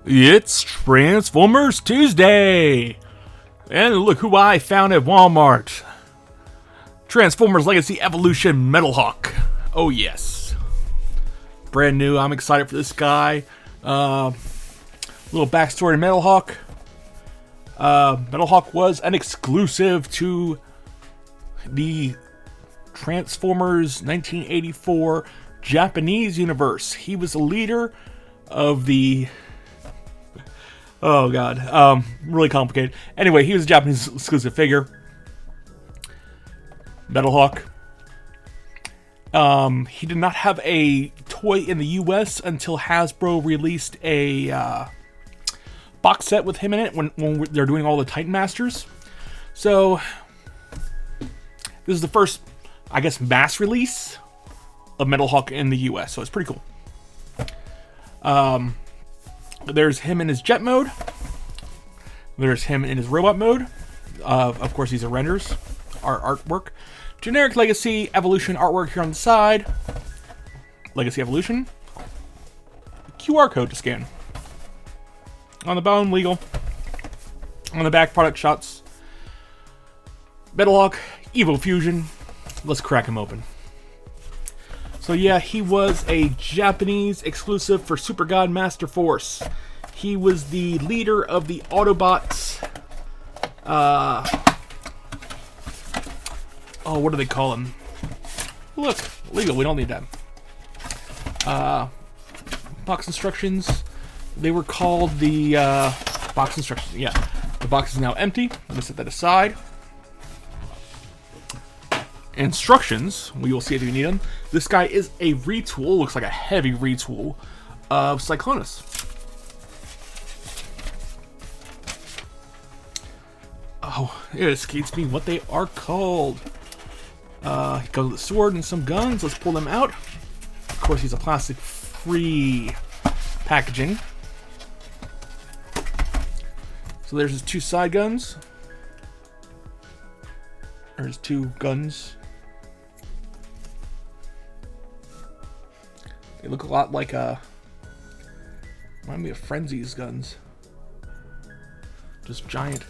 It's Transformers Tuesday! And look who I found at Walmart. Transformers Legacy Evolution Metalhawk. Oh yes. Brand new, I'm excited for this guy. Little backstory to Metalhawk. Metalhawk was an exclusive to the Transformers 1984 Japanese universe. He was the leader of the... Oh god, really complicated. Anyway, he was a Japanese exclusive figure. Metalhawk. He did not have a toy in the US until Hasbro released a box set with him in it when they're doing all the Titan Masters. So, this is the first, I guess, mass release of Metalhawk in the US, so it's pretty cool. There's him in his jet mode. There's him in his robot mode. Of course, these are renders, our artwork. Generic Legacy Evolution artwork here on the side. Legacy Evolution. QR code to scan. On the bottom, legal. On the back, product shots. Metalhawk, Evo Fusion. Let's crack him open. So yeah, he was a Japanese exclusive for Super God Master Force. He was the leader of the Autobots. Oh, what do they call him? Look, legal, we don't need that. Box instructions. They were called the box instructions. Yeah, the box is now empty. Let me set that aside. Instructions, we will see if you need them. This guy is a retool, looks like a heavy retool of Cyclonus. Oh, it escapes me what they are called. He goes with the sword and some guns. Let's pull them out. Of course, he's a plastic-free packaging. So there's his two side guns. There's two guns. They look a lot like remind me of Frenzy's guns. Just giant.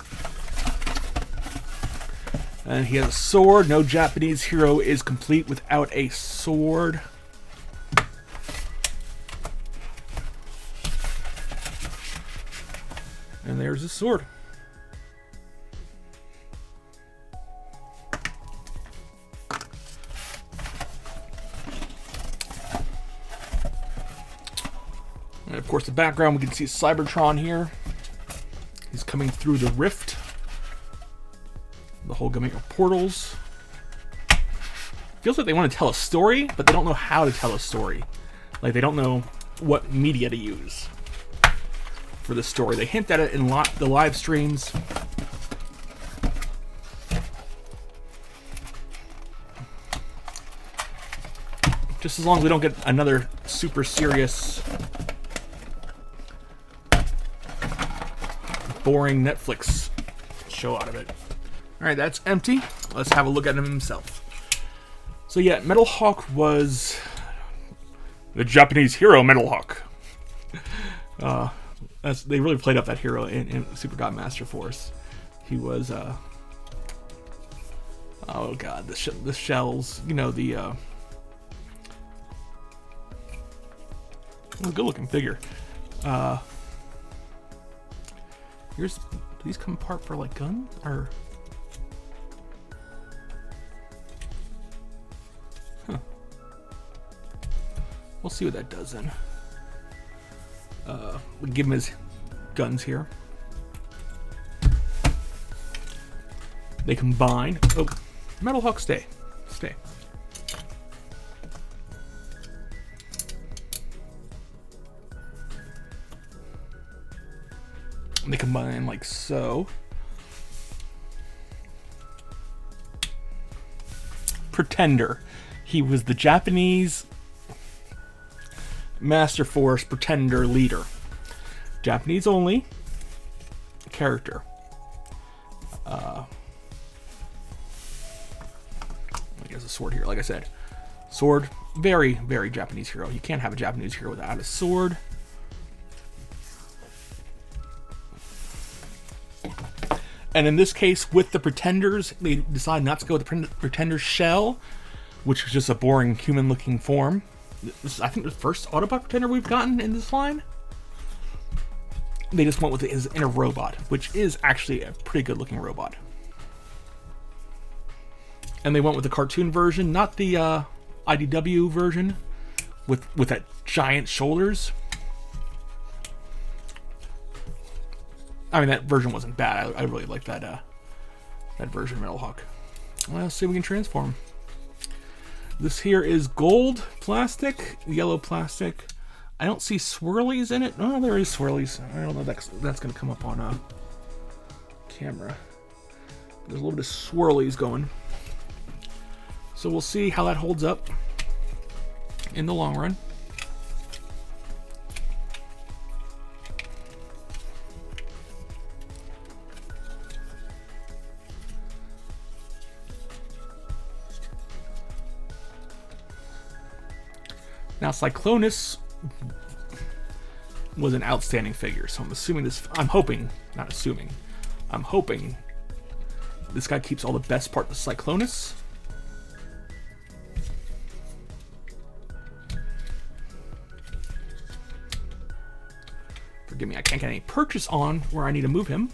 And he has a sword. No Japanese hero is complete without a sword. And there's his sword. And of course, the background, we can see Cybertron here. He's coming through the rift. The whole gimmick of portals. Feels like they want to tell a story, but they don't know how to tell a story. Like, they don't know what media to use for the story. They hint at it in the live streams. Just as long as we don't get another super serious, boring Netflix show out of it. Alright, that's empty. Let's have a look at him himself. So yeah, Metalhawk was the Japanese hero Metalhawk. They really played up that hero in Super God Master Force. He was, oh god, the shells, you know, the, good looking figure. Do these come apart for like gun or? Huh. We'll see what that does then. We'll give him his guns here. They combine. Oh, Metalhawk, stay. Stay. They combine like so. Pretender. He was the Japanese Master Force Pretender leader. Japanese only character. He has a sword here, like I said. Sword, very, very Japanese hero. You can't have a Japanese hero without a sword. And in this case, with the Pretenders, they decide not to go with the Pretender's shell, which is just a boring human-looking form. This is, I think, the first Autobot Pretender we've gotten in this line. They just went with his inner robot, which is actually a pretty good-looking robot. And they went with the cartoon version, not the IDW version, with that giant shoulders. I mean, that version wasn't bad. I really like that that version of Metalhawk. Well, let's see if we can transform. This here is gold plastic, yellow plastic. I don't see swirlies in it. Oh, there is swirlies. I don't know if that's going to come up on camera. There's a little bit of swirlies going. So we'll see how that holds up in the long run. Now, Cyclonus was an outstanding figure, so I'm hoping this guy keeps all the best parts of Cyclonus. Forgive me, I can't get any purchase on where I need to move him.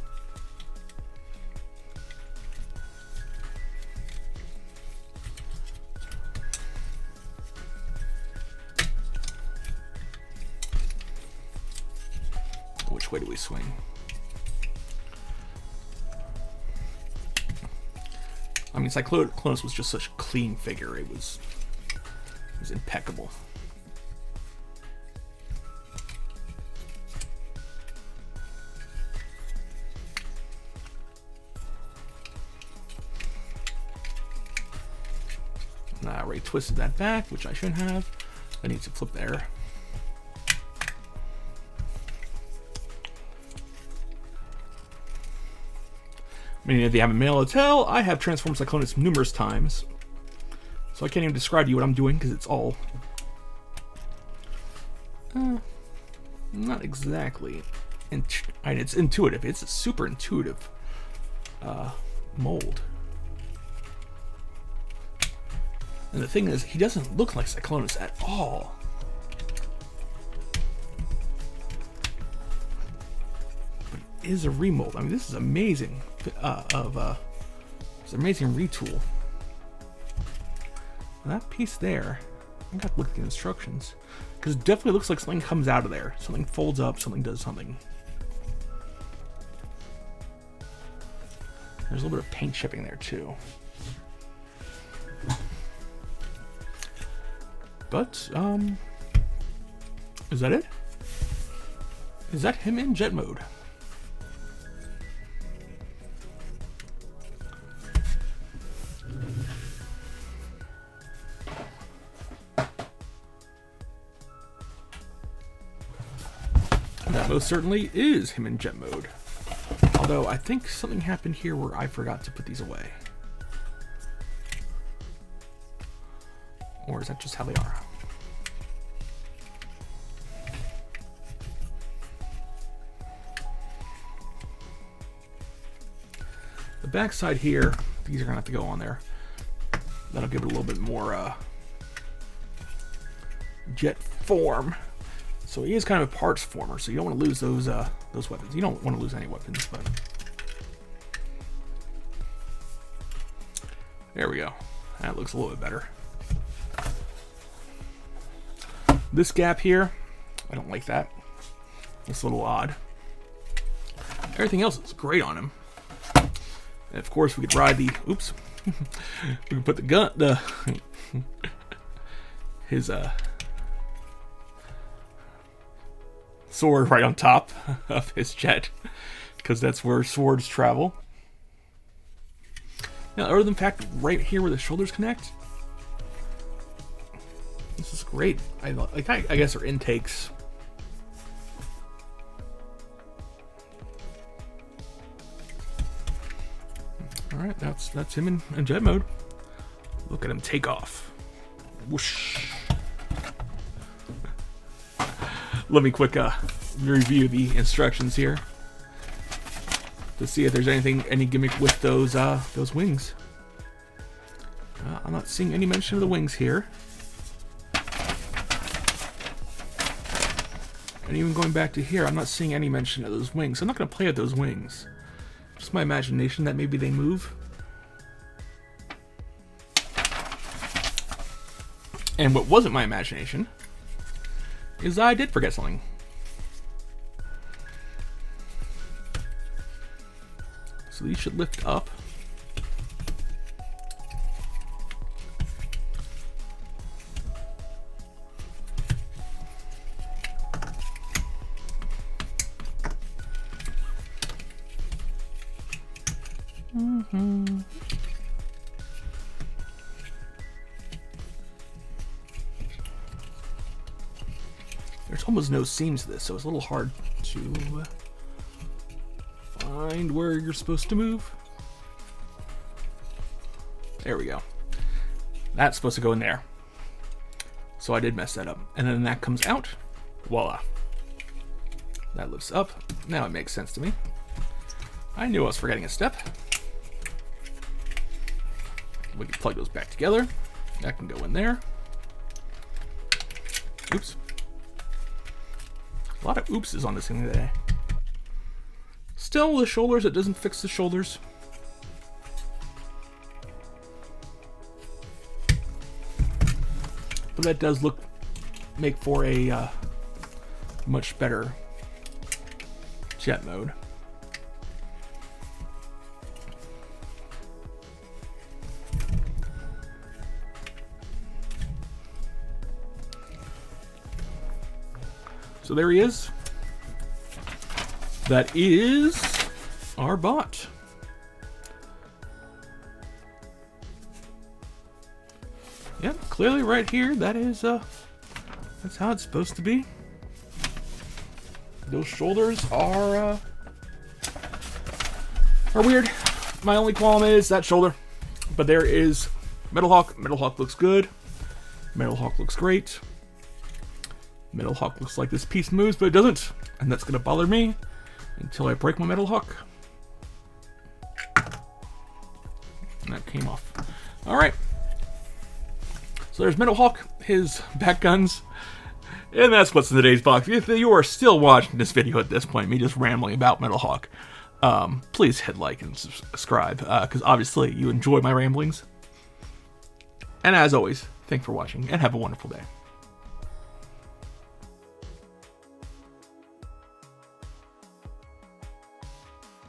Which way do we swing? I mean, Cyclonus was just such a clean figure. It was impeccable. I already twisted that back, which I shouldn't have. I need to flip there. Meaning if you have a mail to tell, I have transformed Cyclonus numerous times. So I can't even describe to you what I'm doing because it's all... not exactly... it's intuitive. It's a super intuitive mold. And the thing is, he doesn't look like Cyclonus at all. But it is a remold. I mean, this is amazing. It's an amazing retool. And that piece there, I got to look at the instructions, because it definitely looks like something comes out of there. Something folds up, something does something. There's a little bit of paint chipping there too. But, is that it? Is that him in jet mode? That most certainly is him in jet mode. Although, I think something happened here where I forgot to put these away. Or is that just how they are? The backside here, these are gonna have to go on there. That'll give it a little bit more jet form. So he is kind of a parts former, so you don't want to lose those weapons. You don't want to lose any weapons, but there we go. That looks a little bit better. This gap here, I don't like that. It's a little odd. Everything else is great on him. And of course, we could ride the... Oops. We could put the gun... his sword right on top of his jet, because that's where swords travel. Now, other than the fact, right here where the shoulders connect, this is great. I guess our intakes. All right, that's him in jet mode. Look at him take off. Whoosh. Let me quick review the instructions here. to see if there's any gimmick with those wings. I'm not seeing any mention of the wings here. And even going back to here, I'm not seeing any mention of those wings. I'm not going to play with those wings. Just my imagination that maybe they move. And what wasn't my imagination is I did forget something. So these should lift up. There's almost no seams to this, so it's a little hard to find where you're supposed to move. There we go. That's supposed to go in there. So I did mess that up. And then that comes out. Voila. That lifts up. Now it makes sense to me. I knew I was forgetting a step. We can plug those back together. That can go in there. Oops. A lot of oopses on this thing today. Still, the shoulders, it doesn't fix the shoulders. But that does make for a much better jet mode. So there he is. That is our bot. Yep, clearly right here, that is that's how it's supposed to be. Those shoulders are weird. My only qualm is that shoulder. But there is Metalhawk. Metalhawk looks good. Metalhawk looks great. Metalhawk looks like this piece moves, but it doesn't. And that's going to bother me until I break my Metalhawk. And that came off. Alright. So there's Metalhawk, his back guns. And that's what's in today's box. If you are still watching this video at this point, me just rambling about Metalhawk, please hit like and subscribe, because obviously you enjoy my ramblings. And as always, thanks for watching, and have a wonderful day.